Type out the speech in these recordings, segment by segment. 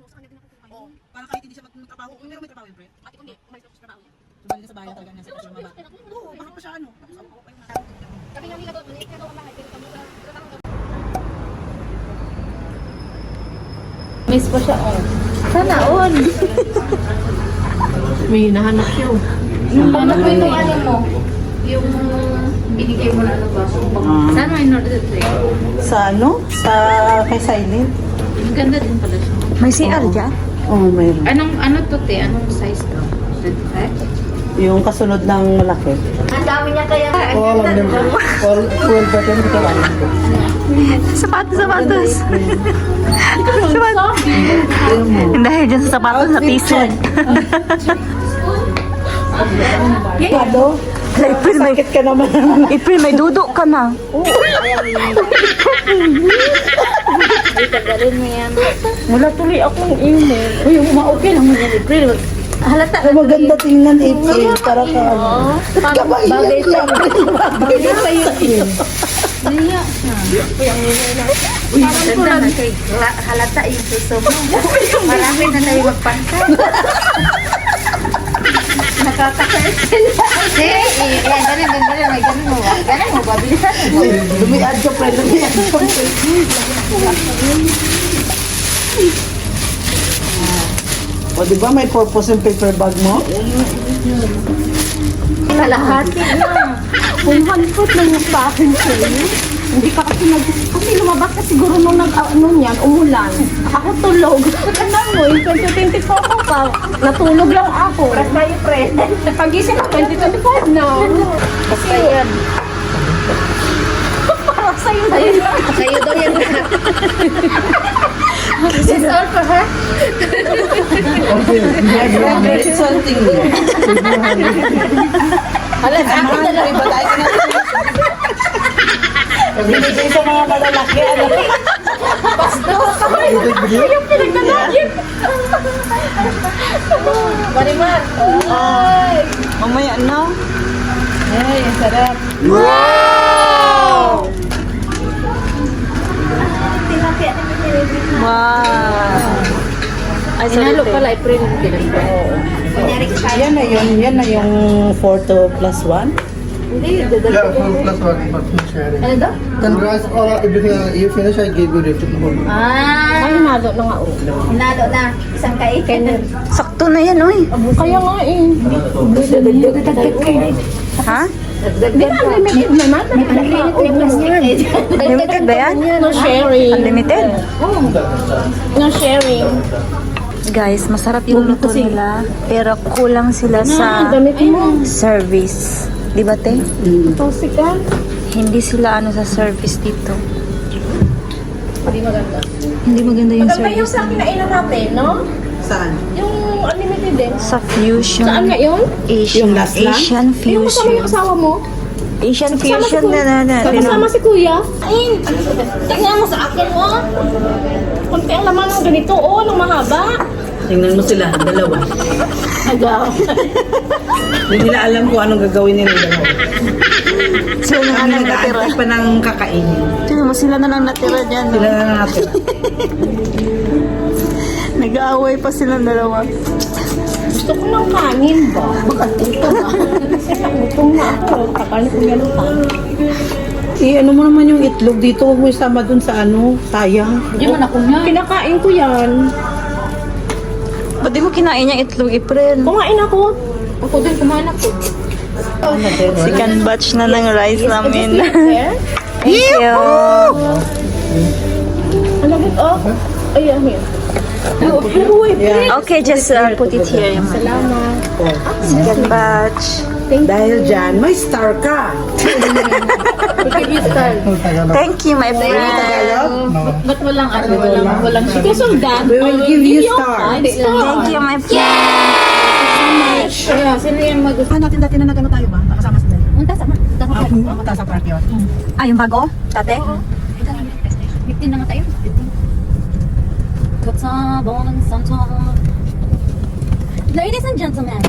sa kanya din ako kung Oo, para kahit hindi siya magtrabaho. Pero may trabaho yun, pre. Ate ko hindi, umalis ako sa trabaho niya. Subali na sa bayan talaga niya sa kasya mababa. Oo, baka pa siya ano. Tapos ako pa yung Kami nga nila doon, maliit na doon ang bahay, pero kami sa trabaho doon. Miss pa siya, oh. Sana all. May hinahanap siya. Ano po yung ano mo? Yung binigay mo na ano ba? Saan mo in-order ito eh? Sa ano? Sa kay Silent? Ang ganda din pala siya. May CR dyan? Oo, mayroon. Ano to te? Anong size to? 35? Yung kasunod ng malaki. Ang dami niya kaya. All of them. All 12 pattern kita lang. Sapatos. Dahil dyan sa sapatos sa t-shirt. April, Sakit ka naman. April, may dudo ka na. Tagalin mo yan. Wala tuloy akong email. Uy, okay lang mo yan, April. Halata. Maganda tingnan, April. Para ka ano. Bagay siya. Bagay sa iyo. Niya. Uy, ganda na kay halata yung suso mo. Marami na tayo magpantay. Nakaka-curtain. Ganun. May ganun mo ba? Ganun mo ba? Bilisan mo. Lumiad ka, pre. Lumiad ka. O, di ba may purpose yung paper bag mo? Kalahati na. 100 lang yung sa akin sa'yo. Hindi ka kasi kasi lumabas ka siguro nung niyan, umulan. Ako tulog. Ano mo, yung 2024 ko pa. Natulog lang ako. Pras tayo, pre. Pagising ko, 2025 na. Basta yan. Para sa'yo na yun. Sa'yo daw yan. This is all for her. It's something new. Alam, akin na lang. Binigay sa mga malalaki. Ano? Yung pinagdalagin. Marimar. Ay. Mamaya, no? Ay, ang sarap. Wow! Ay, Sinalo pala, April. Yan na yung 4 to plus 1. Hindi, Yeah, plus one for sharing. ano daw? Congrats, all everything you finish, I gave you the food. Ah, Nalo na nga, oh. hinalo na. Isang kaikin. sakto na yan, oy. Kaya nga eh. Ha? Di ba unlimited naman? Limited ba yan? No sharing. Unlimited? No sharing. Guys, masarap yung luto nila. Pero kulang sila sa Damit mo. service. Di ba, te? Toxic ka. Hindi sila ano sa service dito. Hindi maganda. Hindi maganda yung Maganda yung service. sa kinainan natin, no? Saan? Yung unlimited din. Sa Fusion. Saan nga yun? Asian, Yung last lang? Asian Yung kasama Fusion. yung asawa mo? Asian Kasama si Fusion Kuya. na. Kasama si Kuya? Ay, tingnan mo sa akin, oh. Kunti ang laman ng ganito, oh, ng mahaba. Tingnan mo sila, dalawa. Agaw. Hindi nila alam kung anong gagawin nila dalawa. Sila na Kami lang natira. nag-aantay pa ng kakainin. Tingnan mo, sila na lang natira dyan. Sila na natin. Nag-aaway pa silang dalawa. Gusto ko ng kanin ba? Bakit ito ba? Kasi nagutom na ako. Kakanin ko yan pa. Ano mo naman yung itlog dito, huwag mo isama dun sa ano, sayang. Hindi mo na kunya. Kinakain ko yan. Ba't di mo kinain yung itlog, April? Kumain ako. Ako din kumain ako. Second batch na ng rice namin. Eh? Thank you! Ano ba? Oh. Ayan, here. Okay, just put it here. Salamat. Second batch. Dahil dyan, may star ka. Thank you, my friend. Ba't walang ano? Walang Kasi that, We will give you star. Thank you, my friend. Kaya, sino yung mag- Saan natin dati na nagano tayo ba? Nakasama sa dahil. Unta sama. Punta sa park yun. Ah, yung bago? Tate? 15 na nga tayo. 15. Katabon sa top. Ladies and gentlemen.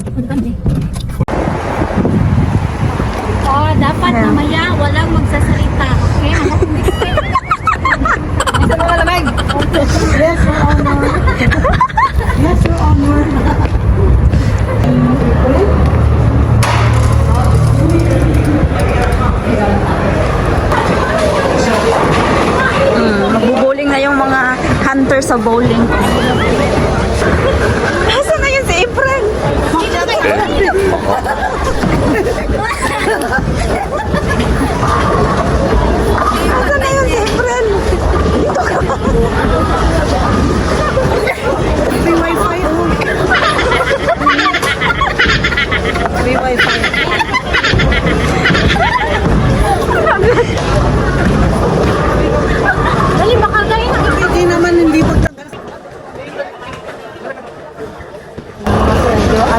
Oh, dapat mamaya walang magsasalita. Okay? Isa mo malamig. Yes, hunter sa bowling ko. Nasaan na yun si April? Nasaan na yun si April? Dito ka. May wifi oh. May wifi. Dali, baka galing na. Hindi naman, hindi magtagal.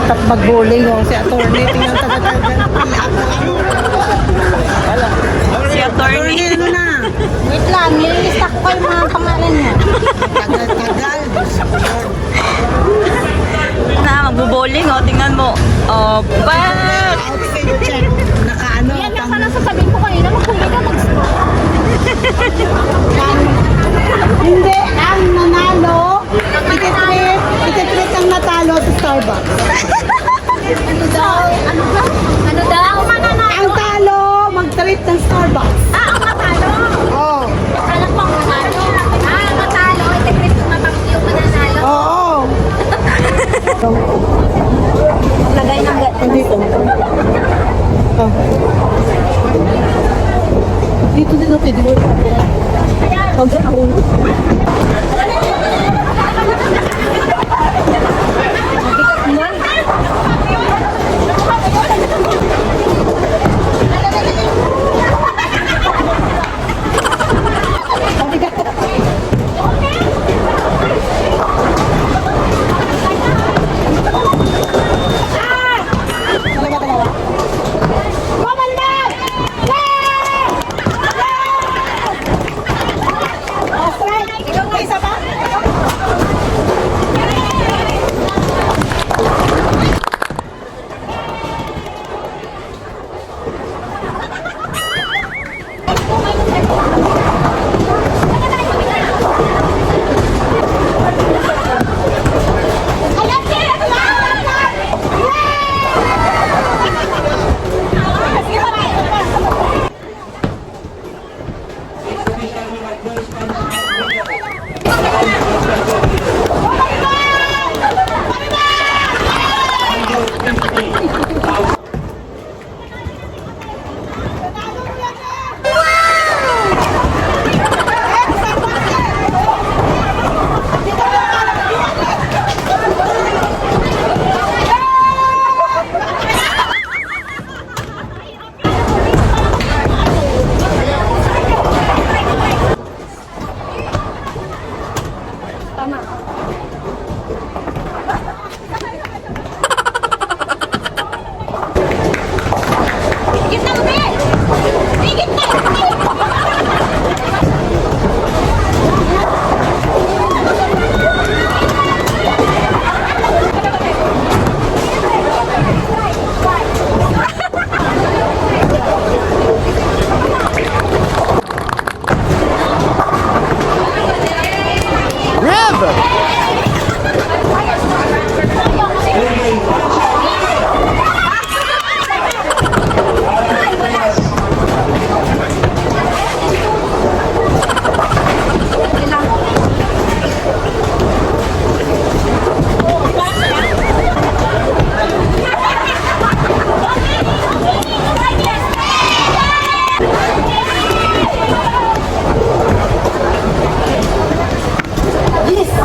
At mag-bowling oh. Si attorney, tingnan taga-taga. Si attorney. Ano na? Wait lang, nililista ko kayo mga pangalan niya. Tagal-tagal. Na, magbo-bowling oh. Tingnan mo. Oh, back! Okay, you check. Nakaano. Yan yung parang sasabihin ko kanina, maghuli ka Hindi, ang nanalo, ticket-treat ang natalo sa Starbucks. Ano daw? Ano daw? Ang talo, mag-treat ng Starbucks. Ang matalo. Oo. Alam ko ang matalo. Ang matalo. Itigrit yung matangki yung mananalo. Oo. Lagay ng Dito. Oh. Dito din ako, di ba? Hanggang ako. Yes!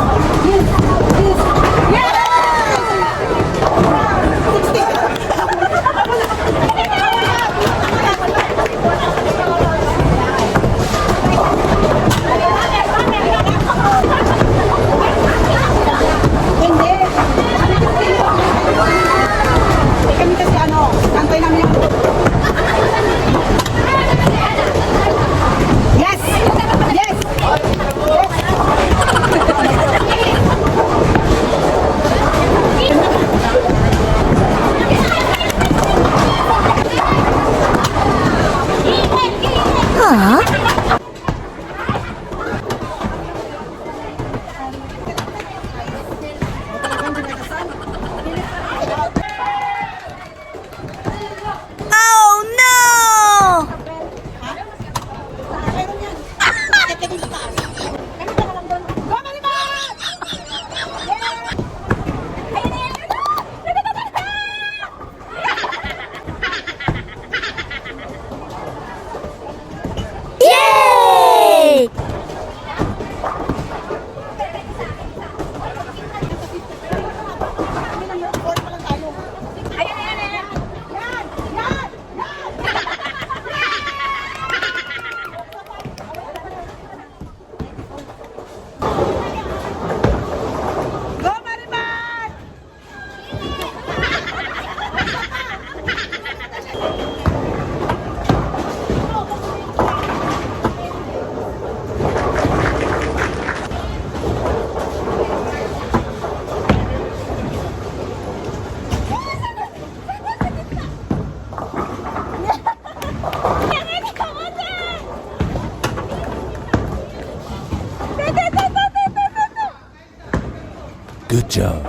Good job.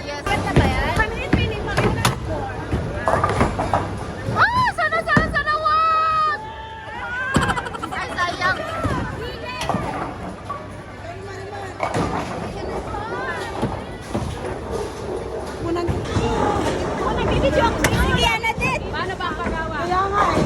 Yes. Ganda ba yan? Ah! Sana, sana, sana, wag! Ay, sayang. Nagbibidyo ako sa iyo. Yan na din. Paano ba ang pagawa? Kaya nga eh.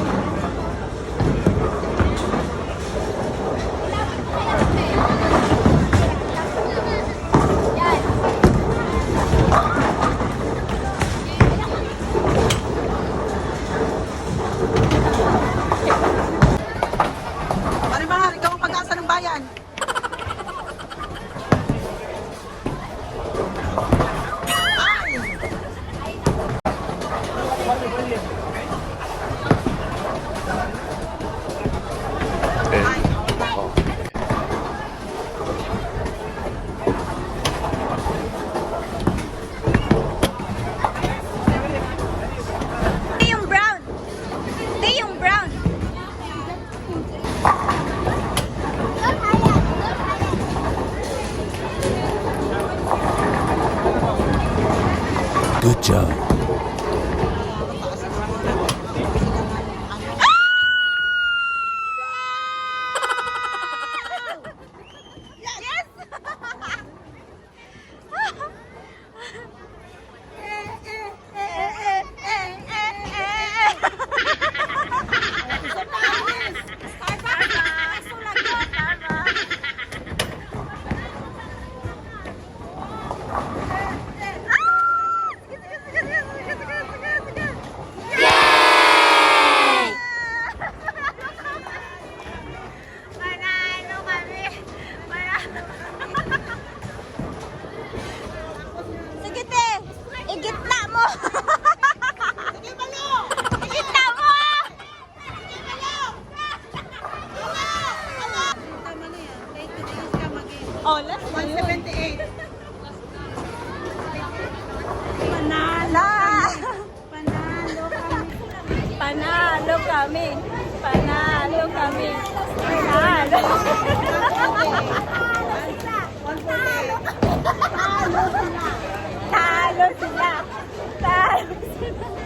Marimar, ikaw ang pag-asa ng bayan. Ito yung brown. Ito yung brown. Good job. Panalo kami. Sige te, igitna mo. Sige balo. Igitna mo. Sige balo. Tama na yan. Take the days ka mag-in. Oh, last 178. Panalo. Panalo kami. Panalo kami. Panalo. Talo sila. Talo sila.